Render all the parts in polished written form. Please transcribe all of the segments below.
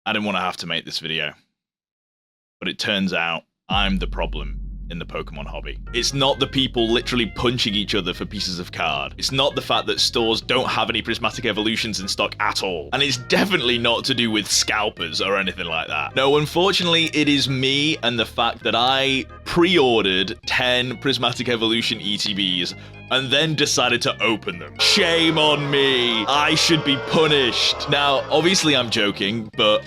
I didn't want to have to make this video, but it turns out I'm the problem in the Pokemon hobby. It's not the people literally punching each other for pieces of card. It's not the fact that stores don't have any Prismatic Evolutions in stock at all. And it's definitely not to do with scalpers or anything like that. No, unfortunately, it is me and the fact that I pre-ordered 10 Prismatic Evolution ETBs and then decided to open them. Shame on me. I should be punished. Now, obviously I'm joking, but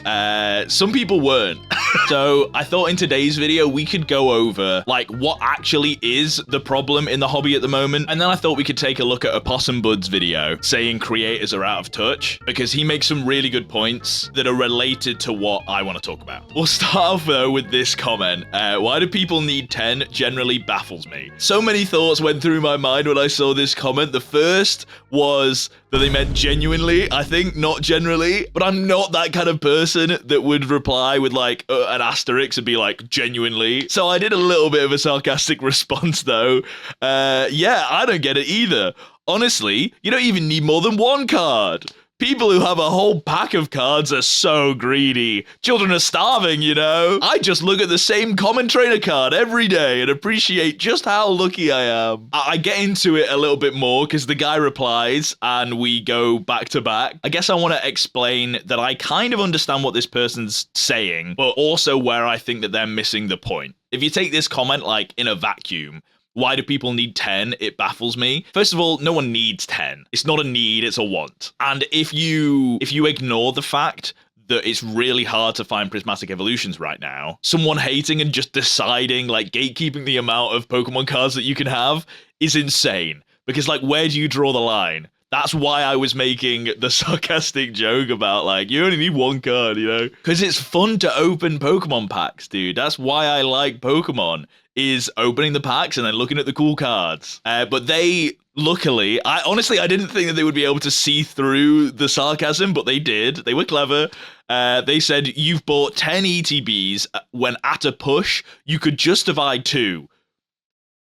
some people weren't. So I thought in today's video, we could go over like what actually is the problem in the hobby at the moment. And then I thought we could take a look at Opossum Bud's video saying creators are out of touch, because he makes some really good points that are related to what I want to talk about. We'll start off though with this comment. Why do people need 10 generally baffles me. So many thoughts went through my mind when I saw this comment. The first was that they meant genuinely, I think, not generally, but I'm not that kind of person that would reply with like an asterisk and be like, genuinely. So I did a little bit of a sarcastic response though. Yeah, I don't get it either. Honestly, you don't even need more than one card. People who have a whole pack of cards are so greedy. Children are starving, you know? I just look at the same common trainer card every day and appreciate just how lucky I am. I get into it a little bit more because the guy replies and we go back to back. I guess I want to explain that I kind of understand what this person's saying, but also where I think that they're missing the point. If you take this comment like in a vacuum, why do people need 10? It baffles me. First of all, no one needs 10. It's not a need, it's a want. And if you ignore the fact that it's really hard to find Prismatic Evolutions right now, someone hating and just deciding, like gatekeeping the amount of Pokemon cards that you can have is insane. Because like, where do you draw the line? That's why I was making the sarcastic joke about like, you only need one card, you know? Because it's fun to open Pokemon packs, dude. That's why I like Pokemon, is opening the packs and then looking at the cool cards. But they, luckily, I didn't think that they would be able to see through the sarcasm, but they did. They were clever. They said, you've bought 10 ETBs when at a push, you could just divide 2.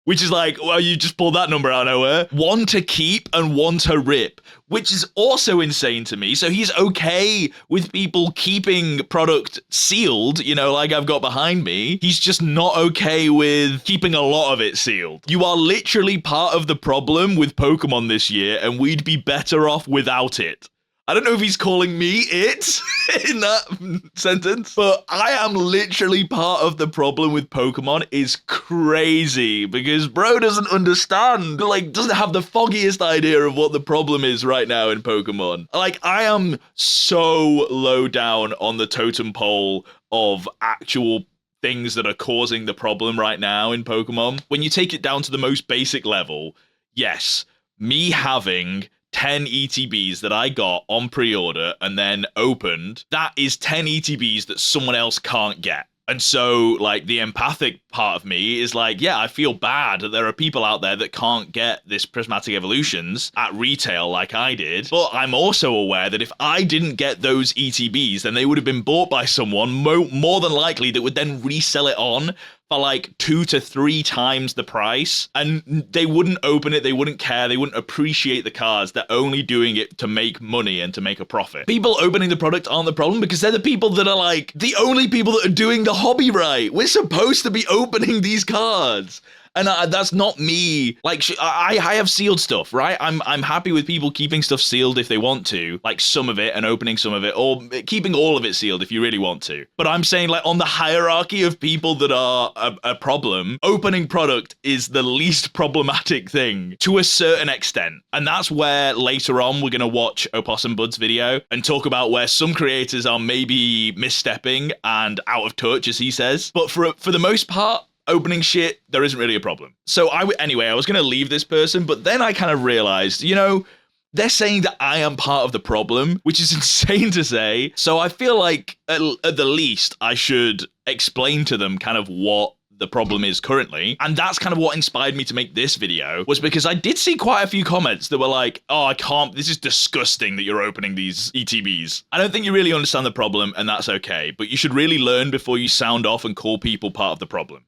Which is like, well, you just pulled that number out of nowhere. 1 to keep and 1 to rip, which is also insane to me. So he's okay with people keeping product sealed, you know, like I've got behind me. He's just not okay with keeping a lot of it sealed. You are literally part of the problem with Pokemon this year, and we'd be better off without it. I don't know if he's calling me it in that sentence, but I am literally part of the problem with Pokemon. Is crazy because bro doesn't understand, like doesn't have the foggiest idea of what the problem is right now in Pokemon. Like I am so low down on the totem pole of actual things that are causing the problem right now in Pokemon. When you take it down to the most basic level, yes, me having 10 ETBs that I got on pre-order and then opened, that is 10 ETBs that someone else can't get. And so, like, the empathic part of me is like, yeah, I feel bad that there are people out there that can't get this Prismatic Evolutions at retail like I did. But I'm also aware that if I didn't get those ETBs, then they would have been bought by someone more than likely that would then resell it on for like 2 to 3 times the price, and they wouldn't open it, they wouldn't care, they wouldn't appreciate the cards. They're only doing it to make money and to make a profit. People opening the product aren't the problem because they're the people that are like the only people that are doing the hobby right. We're supposed to be opening these cards. And that's not me. Like, I have sealed stuff, right? I'm happy with people keeping stuff sealed if they want to, like some of it and opening some of it, or keeping all of it sealed if you really want to. But I'm saying, like, on the hierarchy of people that are a problem, opening product is the least problematic thing to a certain extent. And that's where later on we're going to watch Opossum Bud's video and talk about where some creators are maybe misstepping and out of touch, as he says. But for the most part, opening shit, there isn't really a problem. So anyway, I was going to leave this person, but then I kind of realized, you know, they're saying that I am part of the problem, which is insane to say. So I feel like at the least I should explain to them kind of what the problem is currently. And that's kind of what inspired me to make this video, was because I did see quite a few comments that were like, oh, I can't, this is disgusting that you're opening these ETBs. I don't think you really understand the problem, and that's okay, but you should really learn before you sound off and call people part of the problem.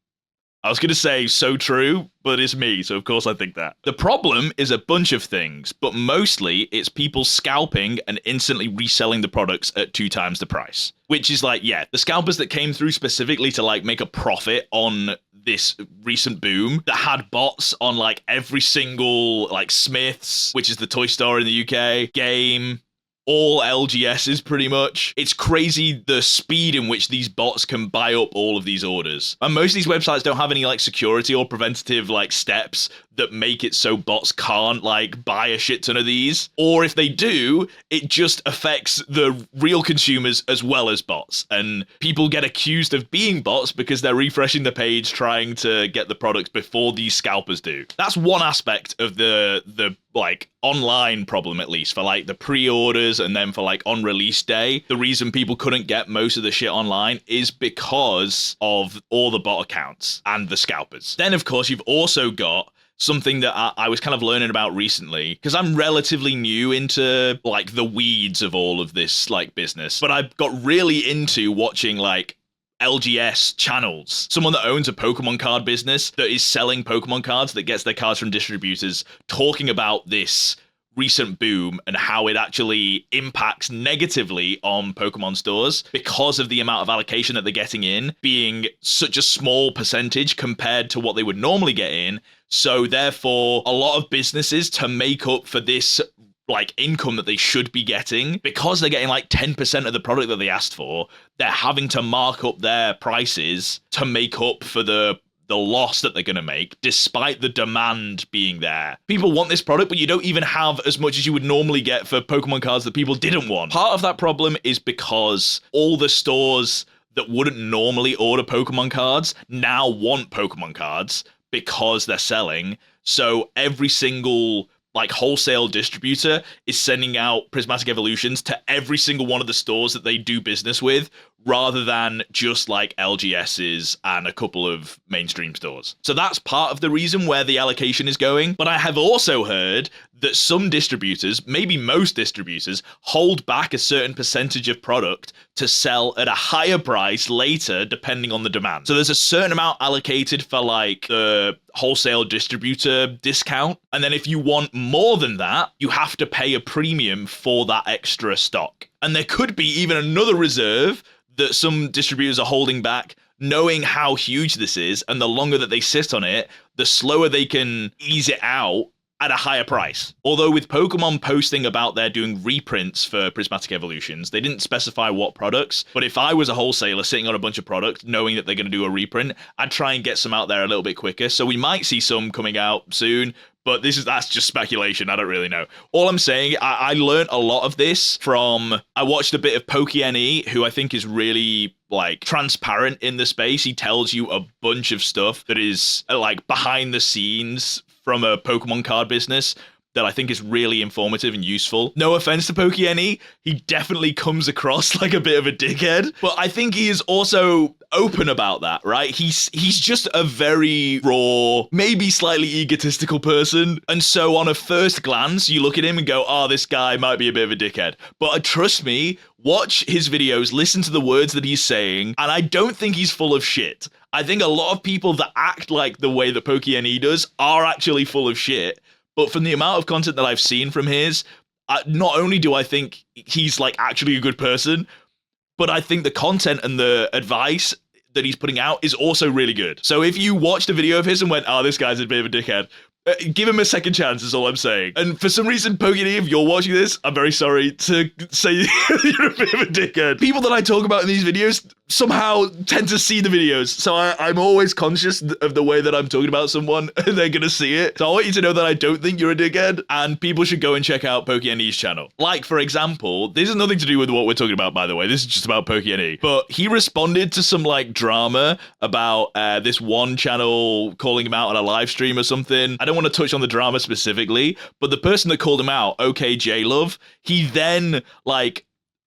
I was going to say so true, but it's me, so of course I think that. The problem is a bunch of things, but mostly it's people scalping and instantly reselling the products at 2 times the price. Which is like, yeah, the scalpers that came through specifically to like make a profit on this recent boom that had bots on like every single like Smith's, which is the toy store in the UK, Game, all LGSs pretty much. It's crazy the speed in which these bots can buy up all of these orders. And most of these websites don't have any like security or preventative like steps that make it so bots can't like buy a shit ton of these. Or if they do, it just affects the real consumers as well as bots. And people get accused of being bots because they're refreshing the page trying to get the products before these scalpers do. That's one aspect of the like online problem, at least for like the pre-orders and then for like on release day. The reason people couldn't get most of the shit online is because of all the bot accounts and the scalpers. Then of course you've also got something that I was kind of learning about recently, because I'm relatively new into like the weeds of all of this like business, but I got really into watching like LGS channels. Someone that owns a Pokemon card business that is selling Pokemon cards, that gets their cards from distributors, talking about this recent boom and how it actually impacts negatively on Pokemon stores because of the amount of allocation that they're getting in being such a small percentage compared to what they would normally get in. So therefore, a lot of businesses, to make up for this like income that they should be getting, because they're getting like 10% of the product that they asked for, they're having to mark up their prices to make up for the loss that they're going to make, despite the demand being there. People want this product, but you don't even have as much as you would normally get for Pokemon cards that people didn't want. Part of that problem is because all the stores that wouldn't normally order Pokemon cards now want Pokemon cards because they're selling. So every single like wholesale distributor is sending out Prismatic Evolutions to every single one of the stores that they do business with, rather than just like LGS's and a couple of mainstream stores. So that's part of the reason where the allocation is going. But I have also heard that some distributors, maybe most distributors, hold back a certain percentage of product to sell at a higher price later, depending on the demand. So there's a certain amount allocated for like the wholesale distributor discount. And then if you want more than that, you have to pay a premium for that extra stock. And there could be even another reserve that some distributors are holding back, knowing how huge this is, and the longer that they sit on it, the slower they can ease it out at a higher price. Although with Pokemon posting about they're doing reprints for Prismatic Evolutions, they didn't specify what products, but if I was a wholesaler sitting on a bunch of products, knowing that they're going to do a reprint, I'd try and get some out there a little bit quicker. So we might see some coming out soon, but that's just speculation. I don't really know. All I'm saying, I learned a lot of this from, I watched a bit of PokeNE, who I think is really like transparent in the space. He tells you a bunch of stuff that is like behind the scenes from a Pokemon card business that I think is really informative and useful. No offense to PokeNE, he definitely comes across like a bit of a dickhead, but I think he is also open about that, right? He's just a very raw, maybe slightly egotistical person, and so on a first glance, you look at him and go, oh, this guy might be a bit of a dickhead. But trust me, watch his videos, listen to the words that he's saying, and I don't think he's full of shit. I think a lot of people that act like the way that PokeNE does are actually full of shit. But from the amount of content that I've seen from his, not only do I think he's like actually a good person, but I think the content and the advice that he's putting out is also really good. So if you watched a video of his and went, oh, this guy's a bit of a dickhead, give him a second chance is all I'm saying. And for some reason, PokeNE, if you're watching this, I'm very sorry to say you're a bit of a dickhead. People that I talk about in these videos somehow tend to see the videos. So I'm always conscious of the way that I'm talking about someone and they're going to see it. So I want you to know that I don't think you're a dickhead and people should go and check out PokeNE's channel. Like, for example, this has nothing to do with what we're talking about, by the way. This is just about PokeNE. But he responded to some like drama about this one channel calling him out on a live stream or something. I don't want to touch on the drama specifically, but the person that called him out, OKJLove, he then like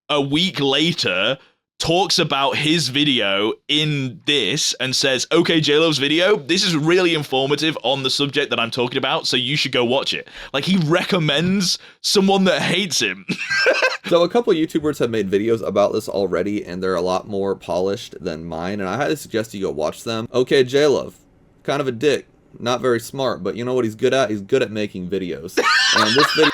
a week later talks about his video in this and says, OKJLove's video, this is really informative on the subject that I'm talking about, so you should go watch it. Like, he recommends someone that hates him. So a couple YouTubers have made videos about this already, and they're a lot more polished than mine, and I highly suggest you go watch them. OKJLove, kind of a dick. Not very smart, but you know what he's good at? He's good at making videos. And this video...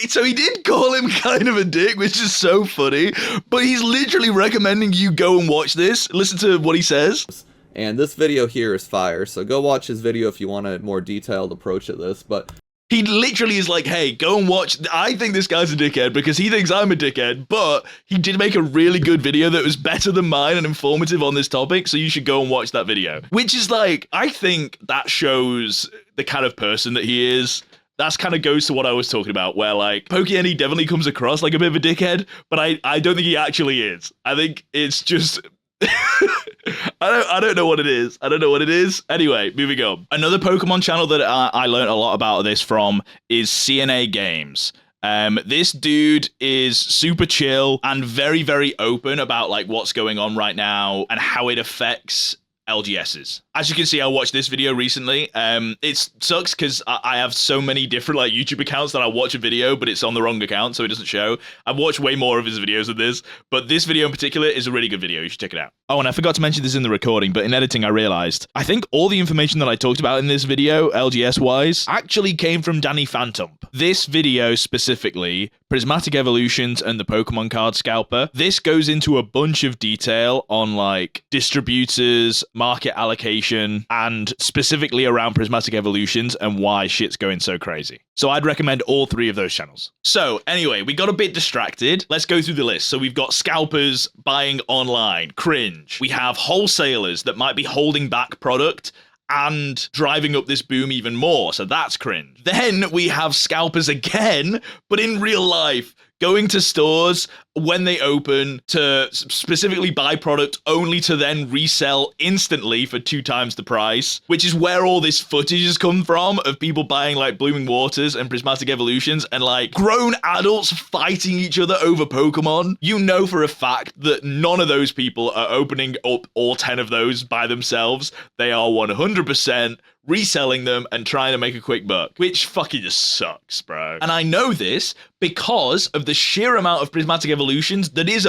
So he did call him kind of a dick, which is so funny, but he's literally recommending you go and watch this. Listen to what he says. And this video here is fire, so go watch his video if you want a more detailed approach at this, but... He literally is like, hey, go and watch. I think this guy's a dickhead because he thinks I'm a dickhead, but he did make a really good video that was better than mine and informative on this topic, so you should go and watch that video. Which is like, I think that shows the kind of person that he is. That's kind of goes to what I was talking about, where like Pokey definitely comes across like a bit of a dickhead, but I don't think he actually is. I think it's just... I don't know what it is. I don't know what it is. Anyway, moving on. Another Pokemon channel that I learned a lot about this from is CNA Games. This dude is super chill and very, very open about like what's going on right now and how it affects LGSs. As you can see, I watched this video recently. It sucks because I have so many different like YouTube accounts that I watch a video, but it's on the wrong account, so it doesn't show. I've watched way more of his videos than this, but this video in particular is a really good video. You should check it out. Oh, and I forgot to mention this in the recording, but in editing, I realized I think all the information that I talked about in this video, LGS-wise, actually came from Danny Phantom. This video specifically, Prismatic Evolutions and the Pokemon card scalper, this goes into a bunch of detail on like distributors, market allocation, and specifically around Prismatic Evolutions and why shit's going so crazy. So I'd recommend all three of those channels. So anyway, we got a bit distracted. Let's go through the list. So we've got scalpers buying online, cringe. We have wholesalers that might be holding back product and driving up this boom even more. So that's cringe. Then we have scalpers again, but in real life, going to stores when they open to specifically buy product only to then resell instantly for 2 times the price, which is where all this footage has come from of people buying like Blooming Waters and Prismatic Evolutions and like grown adults fighting each other over Pokemon. You know for a fact that none of those people are opening up all 10 of those by themselves. They are 100% reselling them and trying to make a quick buck, which fucking just sucks, bro. And I know this because of the sheer amount of Prismatic Evolutions that was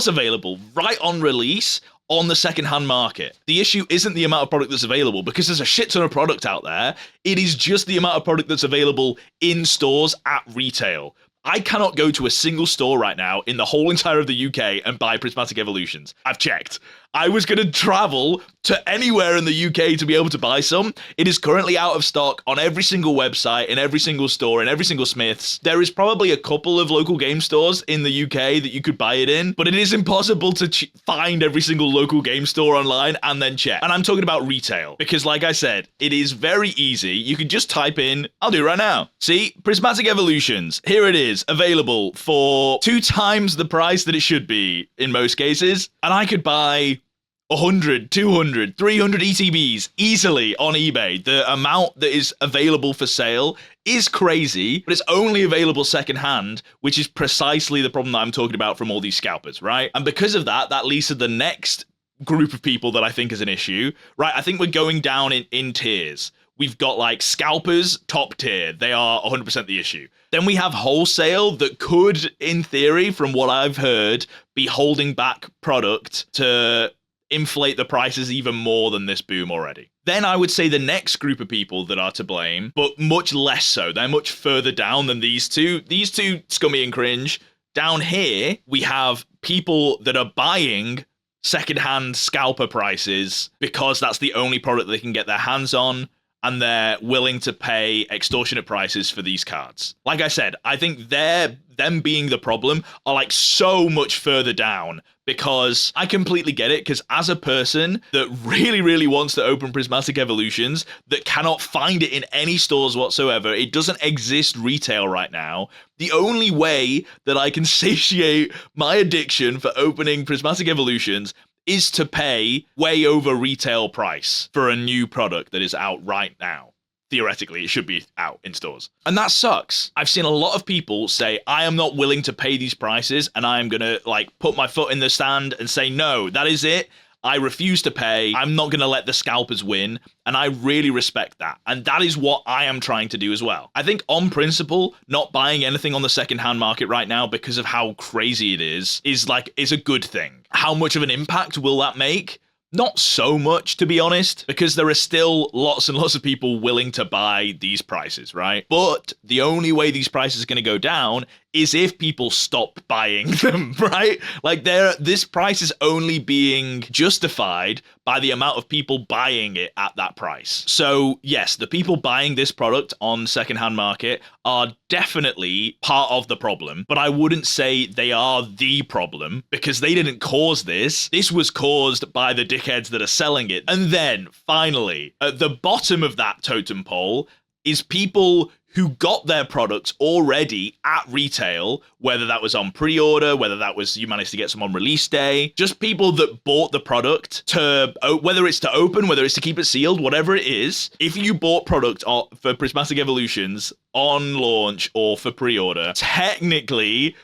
available right on release on the secondhand market. The issue isn't the amount of product that's available because there's a shit ton of product out there. It is just the amount of product that's available in stores at retail. I cannot go to a single store right now in the whole entire of the UK and buy Prismatic Evolutions. I've checked. I was going to travel to anywhere in the UK to be able to buy some. It is currently out of stock on every single website, in every single store, in every single Smith's. There is probably a couple of local game stores in the UK that you could buy it in, but it is impossible to find every single local game store online and then check. And I'm talking about retail, because like I said, it is very easy. You can just type in, I'll do it right now. See, Prismatic Evolutions, here it is, available for 2 times the price that it should be in most cases. And I could buy 100, 200, 300 ETBs easily on eBay. The amount that is available for sale is crazy, but it's only available secondhand, which is precisely the problem that I'm talking about from all these scalpers, right? And because of that, that leads to the next group of people that I think is an issue, right? I think we're going down in tiers. We've got like scalpers, top tier. They are 100% the issue. Then we have wholesale that could, in theory, from what I've heard, be holding back product to inflate the prices even more than this boom already. Then I would say the next group of people that are to blame, but much less so. They're much further down than these two. These two, scummy and cringe. Down here, we have people that are buying secondhand scalper prices because that's the only product they can get their hands on, and they're willing to pay extortionate prices for these cards. Like I said, I think them being the problem are like so much further down, because I completely get it, because as a person that really, really wants to open Prismatic Evolutions, that cannot find it in any stores whatsoever, it doesn't exist retail right now, the only way that I can satiate my addiction for opening Prismatic Evolutions is to pay way over retail price for a new product that is out right now. Theoretically, it should be out in stores. And that sucks. I've seen a lot of people say, I am not willing to pay these prices, and I am gonna like put my foot in the sand and say, no, that is it. I refuse to pay. I'm not gonna let the scalpers win. And I really respect that. And that is what I am trying to do as well. I think on principle, not buying anything on the secondhand market right now because of how crazy it is a good thing. How much of an impact will that make? Not so much, to be honest, because there are still lots and lots of people willing to buy these prices, right? But the only way these prices are going to go down is if people stop buying them, right? Like this price is only being justified by the amount of people buying it at that price. So yes, the people buying this product on secondhand market are definitely part of the problem, but I wouldn't say they are the problem because they didn't cause this. This was caused by the dickheads that are selling it. And then finally, at the bottom of that totem pole is people who got their products already at retail, whether that was on pre-order, whether that was you managed to get some on release day, just people that bought the product to, whether it's to open, whether it's to keep it sealed, whatever it is. If you bought product for Prismatic Evolutions on launch or for pre-order, technically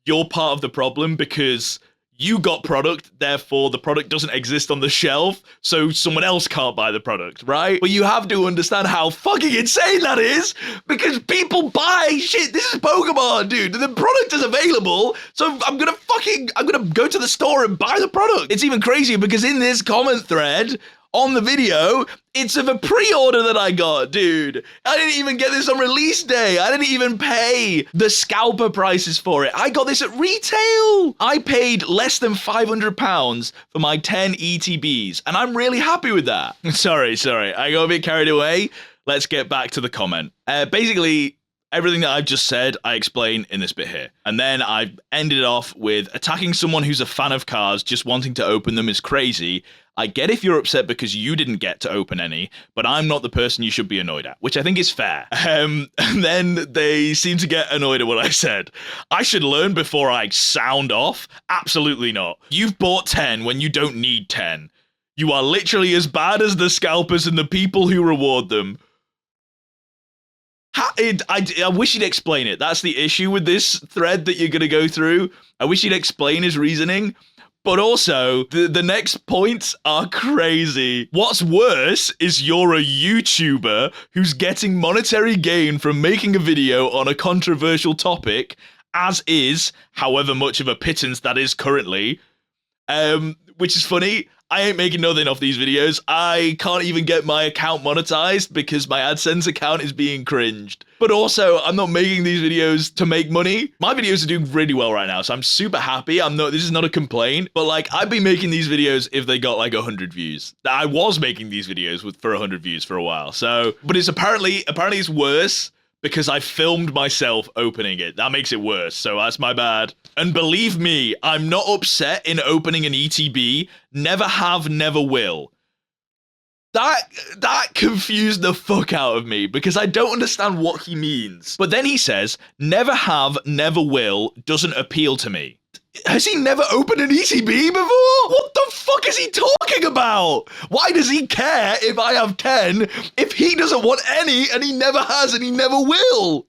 you're part of the problem because you got product, therefore the product doesn't exist on the shelf, so someone else can't buy the product, right? But you have to understand how fucking insane that is, because people buy shit. This is Pokemon, dude. The product is available, so I'm gonna go to the store and buy the product. It's even crazier because in this comment thread on the video, it's of a pre-order that I got, dude. I didn't even get this on release day. I didn't even pay the scalper prices for it. I got this at retail. I paid less than £500 for my 10 ETBs, and I'm really happy with that. Sorry. I got a bit carried away. Let's get back to the comment. Basically, everything that I've just said, I explain in this bit here. And then I ended it off with attacking someone who's a fan of cars just wanting to open them is crazy. I get if you're upset because you didn't get to open any, but I'm not the person you should be annoyed at, which I think is fair. And then they seem to get annoyed at what I said. I should learn before I sound off? Absolutely not. You've bought 10 when you don't need 10. You are literally as bad as the scalpers and the people who reward them. I wish he'd explain it. That's the issue with this thread that you're going to go through. I wish he'd explain his reasoning. But also, the next points are crazy. What's worse is you're a YouTuber who's getting monetary gain from making a video on a controversial topic, as is, however much of a pittance that is currently, which is funny. I ain't making nothing off these videos. I can't even get my account monetized because my AdSense account is being cringed. But also, I'm not making these videos to make money. My videos are doing really well right now, so I'm super happy. This is not a complaint, but like, I'd be making these videos if they got like 100 views. I was making these videos for 100 views for a while. So, but it's apparently it's worse because I filmed myself opening it. That makes it worse, so that's my bad. And believe me, I'm not upset in opening an ETB. Never have, never will. That confused the fuck out of me because I don't understand what he means. But then he says, never have, never will doesn't appeal to me. Has he never opened an ETB before? What the fuck is he talking about? Why does he care if I have 10 if he doesn't want any and he never has and he never will?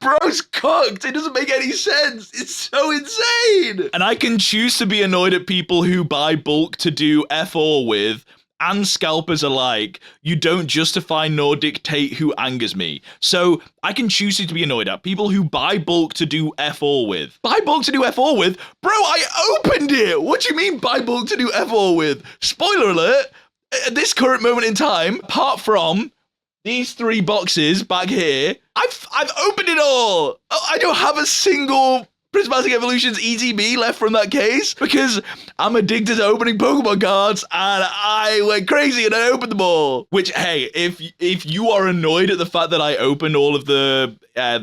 Bro's cooked. It doesn't make any sense. It's so insane. And I can choose to be annoyed at people who buy bulk to do F4 with, and scalpers alike. You don't justify nor dictate who angers me. So I can choose to be annoyed at people who buy bulk to do F4 with. Buy bulk to do F4 with? Bro, I opened it! What do you mean buy bulk to do F4 with? Spoiler alert, at this current moment in time, apart from these 3 boxes back here, I've opened it all! I don't have a single Prismatic Evolutions ETB left from that case because I'm addicted to opening Pokemon cards and I went crazy and I opened them all. Which, hey, if you are annoyed at the fact that I opened all of the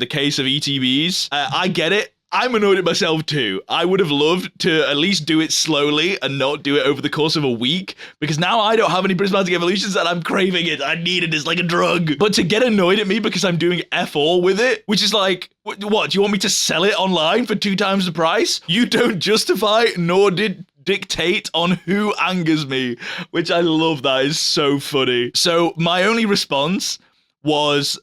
case of ETBs, I get it. I'm annoyed at myself too. I would have loved to at least do it slowly and not do it over the course of a week because now I don't have any Prismatic Evolutions and I'm craving it. I need it. It's like a drug. But to get annoyed at me because I'm doing F4 with it, which is like, what? Do you want me to sell it online for 2 times the price? You don't justify nor dictate on who angers me, which I love. That is so funny. So my only response was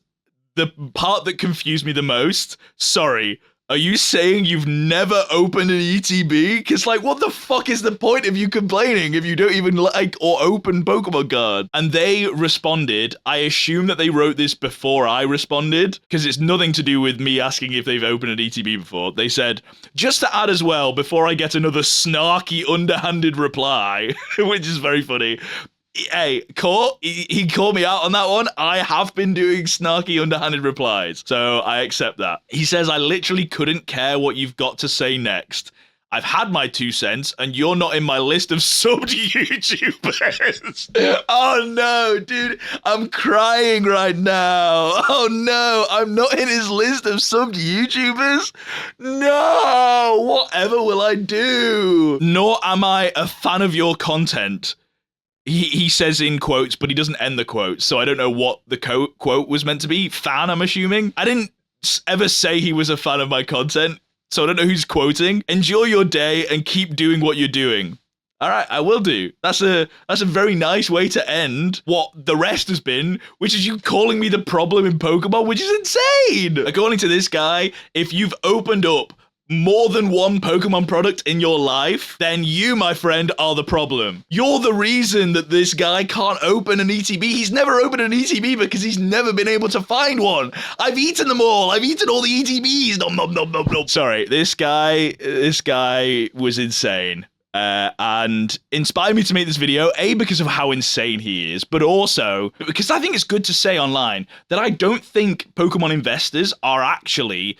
the part that confused me the most. Sorry. Are you saying you've never opened an ETB? Because, like, what the fuck is the point of you complaining if you don't even like or open Pokemon card? And they responded, I assume that they wrote this before I responded, because it's nothing to do with me asking if they've opened an ETB before. They said, just to add as well, before I get another snarky, underhanded reply, which is very funny. Hey, he called me out on that one. I have been doing snarky, underhanded replies, so I accept that. He says, I literally couldn't care what you've got to say next. I've had my 2 cents, and you're not in my list of subbed YouTubers. Oh no, dude, I'm crying right now. Oh no, I'm not in his list of subbed YouTubers? No, whatever will I do? Nor am I a fan of your content. He says in quotes, but he doesn't end the quote, so I don't know what the quote was meant to be. Fan, I'm assuming. I didn't ever say he was a fan of my content, so I don't know who's quoting. Enjoy your day and keep doing what you're doing. All right, I will do. That's a very nice way to end what the rest has been, which is you calling me the problem in Pokemon, which is insane. According to this guy, if you've opened up more than one Pokemon product in your life, then you, my friend, are the problem. You're the reason that this guy can't open an ETB. He's never opened an ETB because he's never been able to find one. I've eaten them all. I've eaten all the ETBs. Nom, nom, nom, nom, nom. Sorry, this guy was insane. And inspired me to make this video, A, because of how insane he is, but also because I think it's good to say online that I don't think Pokemon investors are actually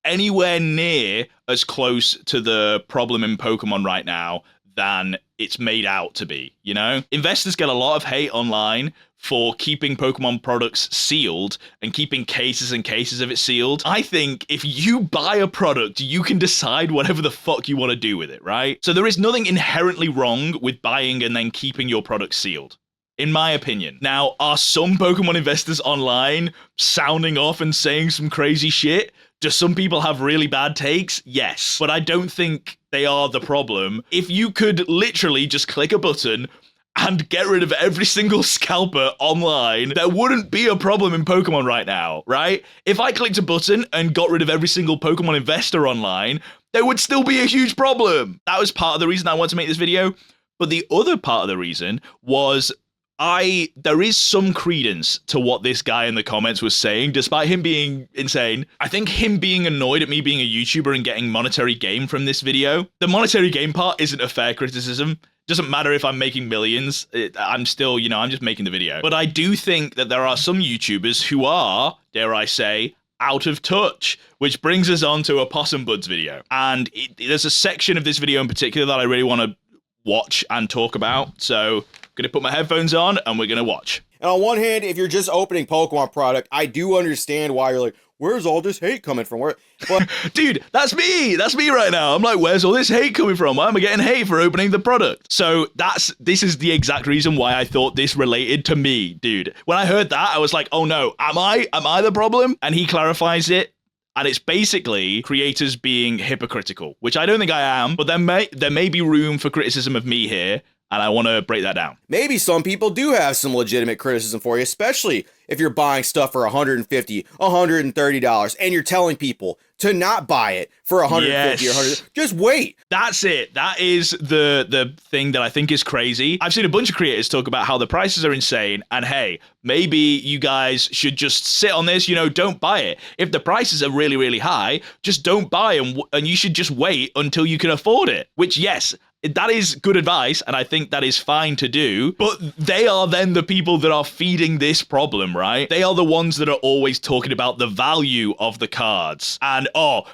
anywhere near as close to the problem in Pokemon right now than it's made out to be, you know? Investors get a lot of hate online for keeping Pokemon products sealed and keeping cases and cases of it sealed. I think if you buy a product, you can decide whatever the fuck you want to do with it, right? So there is nothing inherently wrong with buying and then keeping your product sealed, in my opinion. Now, are some Pokemon investors online sounding off and saying some crazy shit? Do some people have really bad takes? Yes. But I don't think they are the problem. If you could literally just click a button and get rid of every single scalper online, there wouldn't be a problem in Pokemon right now, right? If I clicked a button and got rid of every single Pokemon investor online, there would still be a huge problem. That was part of the reason I wanted to make this video. But the other part of the reason was there is some credence to what this guy in the comments was saying, despite him being insane. I think him being annoyed at me being a YouTuber and getting monetary gain from this video, the monetary gain part isn't a fair criticism. Doesn't matter if I'm making millions. I'm still, I'm just making the video. But I do think that there are some YouTubers who are, dare I say, out of touch, which brings us on to a Possum Buds video. And there's a section of this video in particular that I really want to watch and talk about. So gonna put my headphones on and we're gonna watch. And on one hand, if you're just opening Pokemon product, I do understand why you're like, where's all this hate coming from? But dude, that's me right now. I'm like, where's all this hate coming from? Why am I getting hate for opening the product? So this is the exact reason why I thought this related to me, dude. When I heard that, I was like, oh no, am I the problem? And he clarifies it. And it's basically creators being hypocritical, which I don't think I am, but there may be room for criticism of me here. And I want to break that down. Maybe some people do have some legitimate criticism for you, especially if you're buying stuff for $150, $130, and you're telling people to not buy it for $150 or $100. Just wait. That's it. That is the thing that I think is crazy. I've seen a bunch of creators talk about how the prices are insane, and hey, maybe you guys should just sit on this, don't buy it. If the prices are really, really high, just don't buy and you should just wait until you can afford it. Which, yes, that is good advice, and I think that is fine to do, but they are then the people that are feeding this problem, right? They are the ones that are always talking about the value of the cards. And,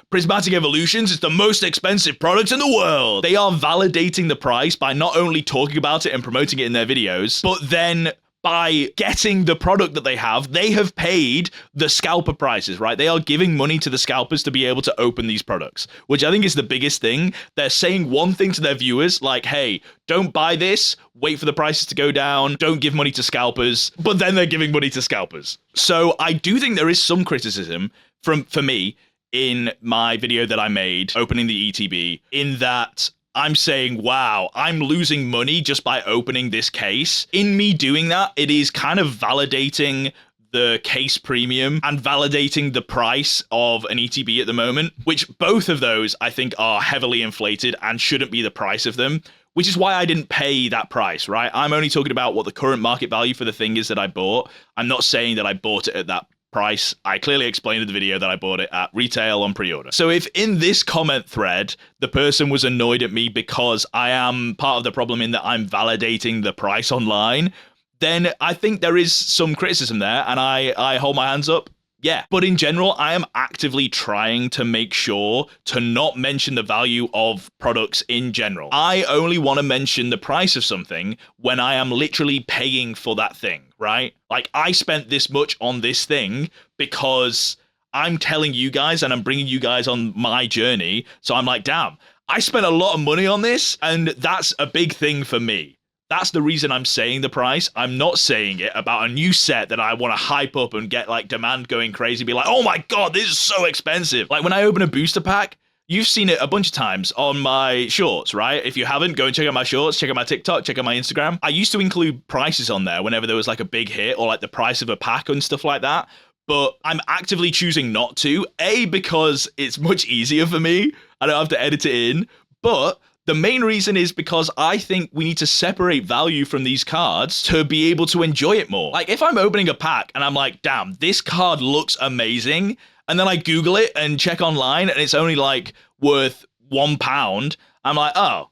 Prismatic Evolutions is the most expensive product in the world. They are validating the price by not only talking about it and promoting it in their videos, but then by getting the product that they have paid the scalper prices, right? They are giving money to the scalpers to be able to open these products, which I think is the biggest thing. They're saying one thing to their viewers, like, hey, don't buy this, wait for the prices to go down, don't give money to scalpers, but then they're giving money to scalpers. So I do think there is some criticism for me in my video that I made opening the ETB, in that I'm saying, wow, I'm losing money just by opening this case. In me doing that, it is kind of validating the case premium and validating the price of an ETB at the moment, which both of those I think are heavily inflated and shouldn't be the price of them, which is why I didn't pay that price, right? I'm only talking about what the current market value for the thing is that I bought. I'm not saying that I bought it at that price. I clearly explained in the video that I bought it at retail on pre-order. So if in this comment thread, the person was annoyed at me because I am part of the problem in that I'm validating the price online, then I think there is some criticism there, and I hold my hands up. Yeah, but in general, I am actively trying to make sure to not mention the value of products in general. I only want to mention the price of something when I am literally paying for that thing, right? Like, I spent this much on this thing because I'm telling you guys and I'm bringing you guys on my journey. So I'm like, damn, I spent a lot of money on this, and that's a big thing for me. That's the reason I'm saying the price. I'm not saying it about a new set that I want to hype up and get like demand going crazy, be like, oh my God, this is so expensive. Like when I open a booster pack, you've seen it a bunch of times on my shorts, right? If you haven't, go and check out my shorts, check out my TikTok, check out my Instagram. I used to include prices on there whenever there was like a big hit or like the price of a pack and stuff like that. But I'm actively choosing not to, A, because it's much easier for me. I don't have to edit it in, but the main reason is because I think we need to separate value from these cards to be able to enjoy it more. Like if I'm opening a pack and I'm like, damn, this card looks amazing, and then I Google it and check online and it's only like worth £1, I'm like, oh,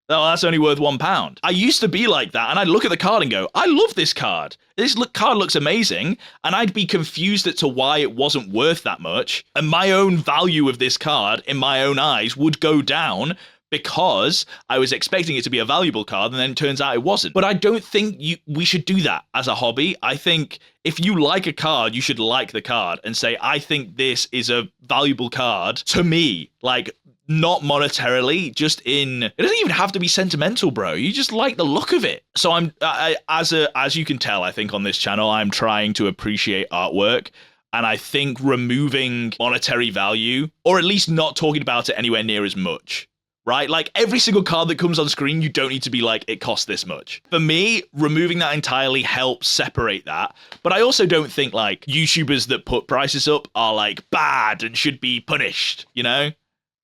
that's only worth £1. I used to be like that, and I'd look at the card and go, I love this card. This card looks amazing, and I'd be confused as to why it wasn't worth that much, and my own value of this card in my own eyes would go down because I was expecting it to be a valuable card, and then it turns out it wasn't. But I don't think we should do that as a hobby. I think if you like a card, you should like the card and say, I think this is a valuable card to me. Like, not monetarily, just in, it doesn't even have to be sentimental, bro. You just like the look of it. So as you can tell, I think on this channel, I'm trying to appreciate artwork. And I think removing monetary value, or at least not talking about it anywhere near as much, right? Like every single card that comes on screen, you don't need to be like, it costs this much. For me, removing that entirely helps separate that. But I also don't think like YouTubers that put prices up are like bad and should be punished, you know?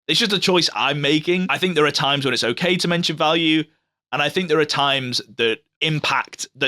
It's just a choice I'm making. I think there are times when it's okay to mention value, and I think there are times that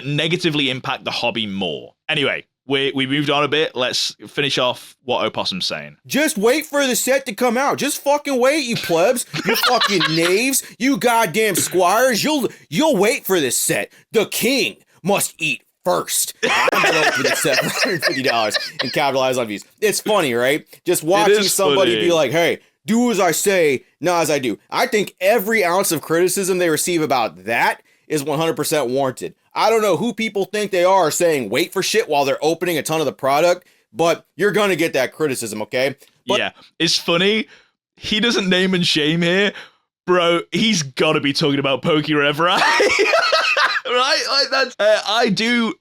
negatively impact the hobby more. Anyway, we moved on a bit. Let's finish off what Opossum's saying. Just wait for the set to come out. Just fucking wait, you plebs. You fucking knaves. You goddamn squires. You'll wait for this set. The king must eat first. I'm gonna open this set for $150 and capitalize on views. It's funny, right? Just watching somebody be like, hey, do as I say, not as I do. I think every ounce of criticism they receive about that is 100% warranted. I don't know who people think they are saying wait for shit while they're opening a ton of the product, but you're going to get that criticism, okay? Yeah, it's funny. He doesn't name and shame here. Bro, he's got to be talking about PokeRev, right? Right? Like that's, I do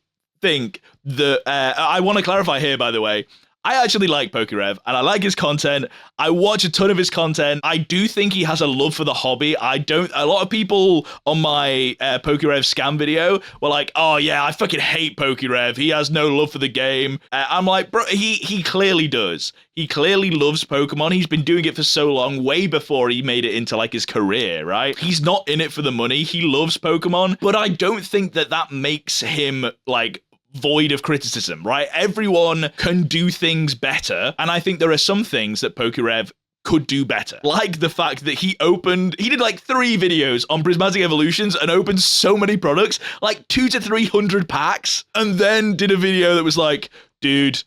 think that, I want to clarify here, by the way, I actually like PokeRev, and I like his content. I watch a ton of his content. I do think he has a love for the hobby. A lot of people on my PokeRev scam video were like, oh yeah, I fucking hate PokeRev. He has no love for the game. I'm like, bro, he clearly does. He clearly loves Pokemon. He's been doing it for so long, way before he made it into like his career, right? He's not in it for the money. He loves Pokemon, but I don't think that makes him like void of criticism, right? Everyone can do things better, and I think there are some things that PokeRev could do better, like the fact that he did like 3 videos on Prismatic Evolutions and opened so many products, like 200 to 300 packs, and then did a video that was like, dude,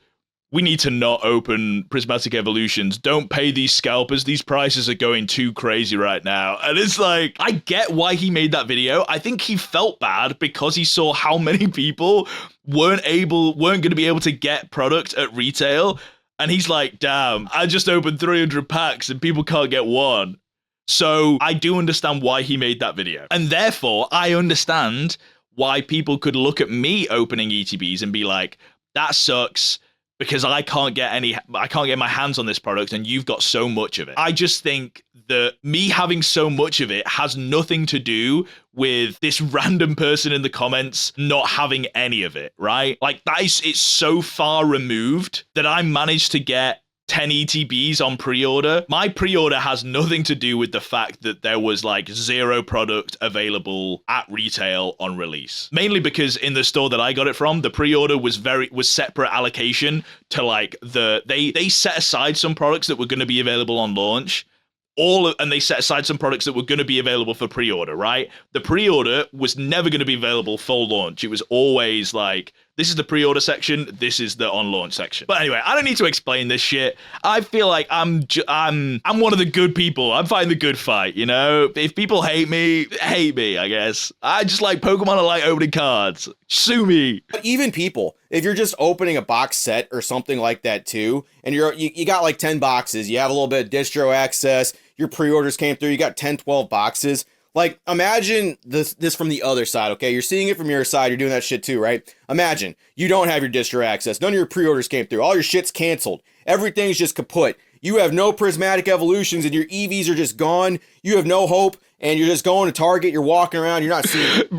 we need to not open Prismatic Evolutions. Don't pay these scalpers. These prices are going too crazy right now. And it's like, I get why he made that video. I think he felt bad because he saw how many people weren't going to be able to get product at retail. And he's like, damn, I just opened 300 packs and people can't get one. So I do understand why he made that video. And therefore, I understand why people could look at me opening ETBs and be like, that sucks. because I can't get my hands on this product and you've got so much of it. I just think that me having so much of it has nothing to do with this random person in the comments not having any of it, right? Like it's so far removed that I managed to get 10 ETBs on pre-order. My pre-order has nothing to do with the fact that there was like 0 product available at retail on release. Mainly because in the store that I got it from, the pre-order was separate allocation to like they set aside some products that were going to be available on launch. And they set aside some products that were going to be available for pre-order, right? The pre-order was never going to be available full launch. It was always like, this is the pre-order section, this is the on-launch section. But anyway, I don't need to explain this shit. I feel like I'm one of the good people. I'm fighting the good fight, you know? If people hate me, I guess. I just like Pokemon, I like opening cards. Sue me. But even people, if you're just opening a box set or something like that too, and you got like 10 boxes, you have a little bit of distro access, your pre-orders came through, you got 10, 12 boxes. Like, imagine this from the other side, okay? You're seeing it from your side, you're doing that shit too, right? Imagine you don't have your distro access, none of your pre-orders came through, all your shit's canceled, everything's just kaput. You have no Prismatic Evolutions and your EVs are just gone, you have no hope, and you're just going to Target, you're walking around, you're not seeing it.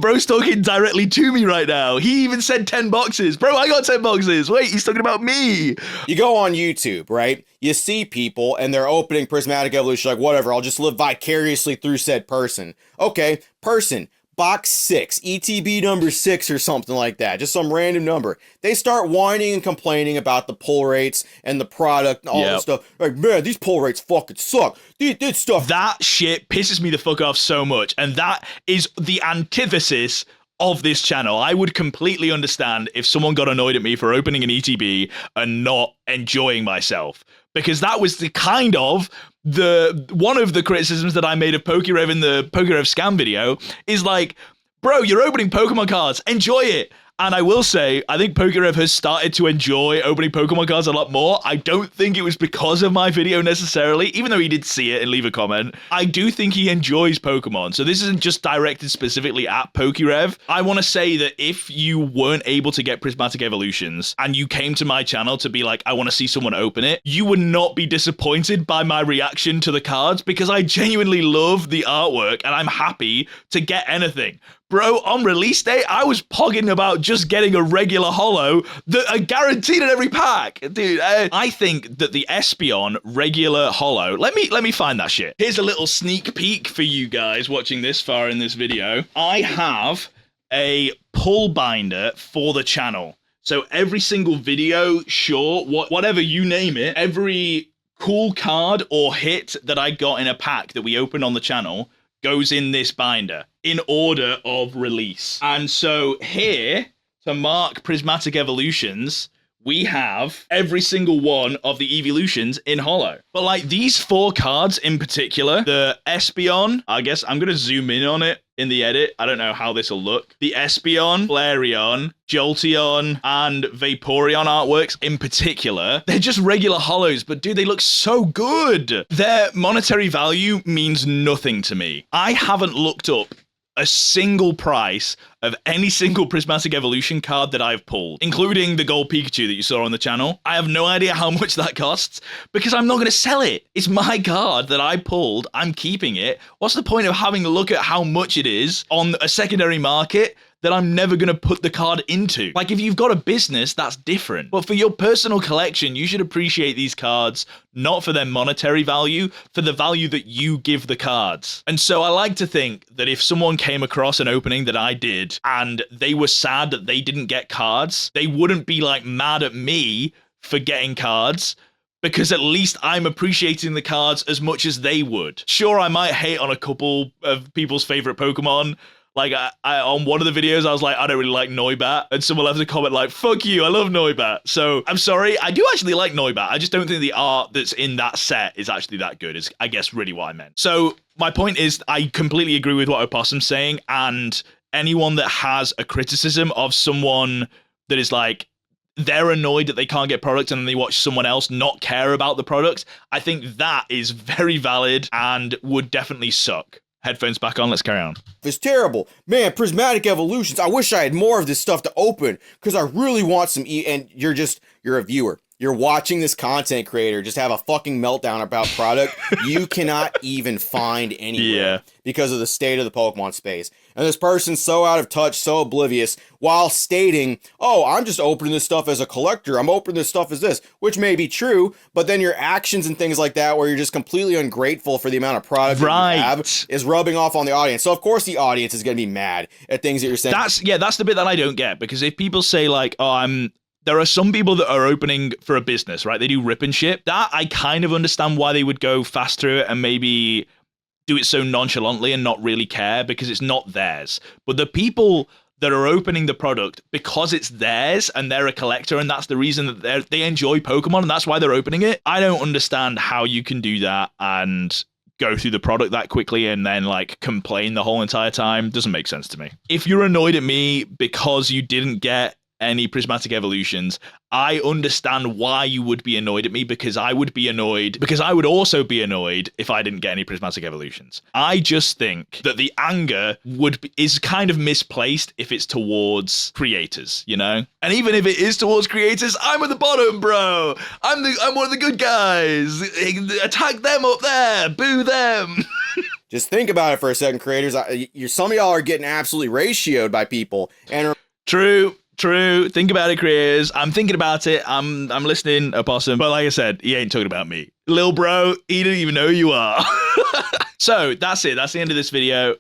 Bro's talking directly to me right now. He even said 10 boxes. Bro, I got 10 boxes. Wait, he's talking about me. You go on YouTube, right? You see people and they're opening Prismatic Evolution, like, whatever, I'll just live vicariously through said person. Okay, person, box 6, ETB number 6 or something like that, just some random number. They start whining and complaining about the pull rates and the product and all this stuff. Like, man, these pull rates fucking suck. This stuff. That shit pisses me the fuck off so much. And that is the antithesis of this channel. I would completely understand if someone got annoyed at me for opening an ETB and not enjoying myself. Because that was the kind of one of the criticisms that I made of PokeRev in the PokeRev scam video is like, bro, you're opening Pokemon cards, enjoy it. And I will say, I think PokeRev has started to enjoy opening Pokemon cards a lot more. I don't think it was because of my video necessarily, even though he did see it and leave a comment. I do think he enjoys Pokemon. So this isn't just directed specifically at PokeRev. I want to say that if you weren't able to get Prismatic Evolutions and you came to my channel to be like, I want to see someone open it, you would not be disappointed by my reaction to the cards because I genuinely love the artwork and I'm happy to get anything. Bro, on release day, I was pogging about just getting a regular holo that are guaranteed in every pack. Dude, I think that the Espeon regular holo, let me find that shit. Here's a little sneak peek for you guys watching this far in this video. I have a pull binder for the channel. So every single video, short, whatever you name it, every cool card or hit that I got in a pack that we opened on the channel goes in this binder in order of release. And so here, to mark Prismatic Evolutions, we have every single one of the evolutions in holo. But like these 4 cards in particular, the Espeon, I guess I'm going to zoom in on it in the edit. I don't know how this will look. The Espeon, Flareon, Jolteon, and Vaporeon artworks in particular, they're just regular holos, but dude, they look so good. Their monetary value means nothing to me. I haven't looked up a single price of any single Prismatic Evolution card that I've pulled, including the Gold Pikachu that you saw on the channel. I have no idea how much that costs because I'm not going to sell it. It's my card that I pulled. I'm keeping it. What's the point of having a look at how much it is on a secondary market that I'm never going to put the card into? Like, if you've got a business, that's different. But for your personal collection, you should appreciate these cards, not for their monetary value, for the value that you give the cards. And so I like to think that if someone came across an opening that I did and they were sad that they didn't get cards, they wouldn't be like mad at me for getting cards, because at least I'm appreciating the cards as much as they would. Sure, I might hate on a couple of people's favorite Pokemon. Like, I on one of the videos, I was like, I don't really like Noibat. And someone left a comment like, fuck you, I love Noibat. So, I'm sorry, I do actually like Noibat. I just don't think the art that's in that set is actually that good, is I guess really what I meant. So, my point is, I completely agree with what Opossum's saying. And anyone that has a criticism of someone that is like, they're annoyed that they can't get product and then they watch someone else not care about the product, I think that is very valid and would definitely suck. Headphones back on. Let's carry on. It's terrible. Man, Prismatic Evolutions. I wish I had more of this stuff to open because I really want some and you're a viewer. You're watching this content creator just have a fucking meltdown about product you cannot even find anywhere because of the state of the Pokemon space. And this person's so out of touch, so oblivious, while stating, oh, I'm just opening this stuff as a collector. I'm opening this stuff as this, which may be true, but then your actions and things like that, where you're just completely ungrateful for the amount of product that you have, is rubbing off on the audience. So, of course, the audience is going to be mad at things that you're saying. That's the bit that I don't get, because if people say, like, oh, there are some people that are opening for a business, right? They do rip and ship. That I kind of understand why they would go fast through it and maybe do it so nonchalantly and not really care because it's not theirs. But the people that are opening the product because it's theirs and they're a collector and that's the reason that they enjoy Pokemon and that's why they're opening it, I don't understand how you can do that and go through the product that quickly and then like complain the whole entire time. Doesn't make sense to me. If you're annoyed at me because you didn't get any Prismatic Evolutions, I understand why you would be annoyed at me, because I would be annoyed, because I would also be annoyed if I didn't get any Prismatic Evolutions. I just think that the anger is kind of misplaced if it's towards creators, you know? And even if it is towards creators, I'm at the bottom, bro. I'm one of the good guys. Attack them up there. Boo them. Just think about it for a second, creators. Some of y'all are getting absolutely ratioed by people. And True. Think about it, creators. I'm thinking about it. I'm listening, Opossum. But like I said, he ain't talking about me. Lil bro, he didn't even know who you are. So that's it. That's the end of this video.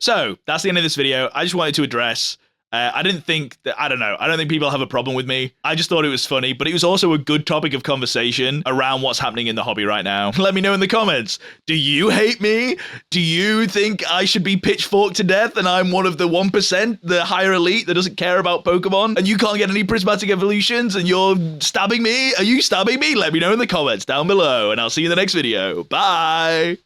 I just wanted to address... I don't think people have a problem with me. I just thought it was funny, but it was also a good topic of conversation around what's happening in the hobby right now. Let me know in the comments. Do you hate me? Do you think I should be pitchforked to death and I'm one of the 1%, the higher elite that doesn't care about Pokemon, and you can't get any Prismatic Evolutions and you're stabbing me? Are you stabbing me? Let me know in the comments down below, and I'll see you in the next video. Bye!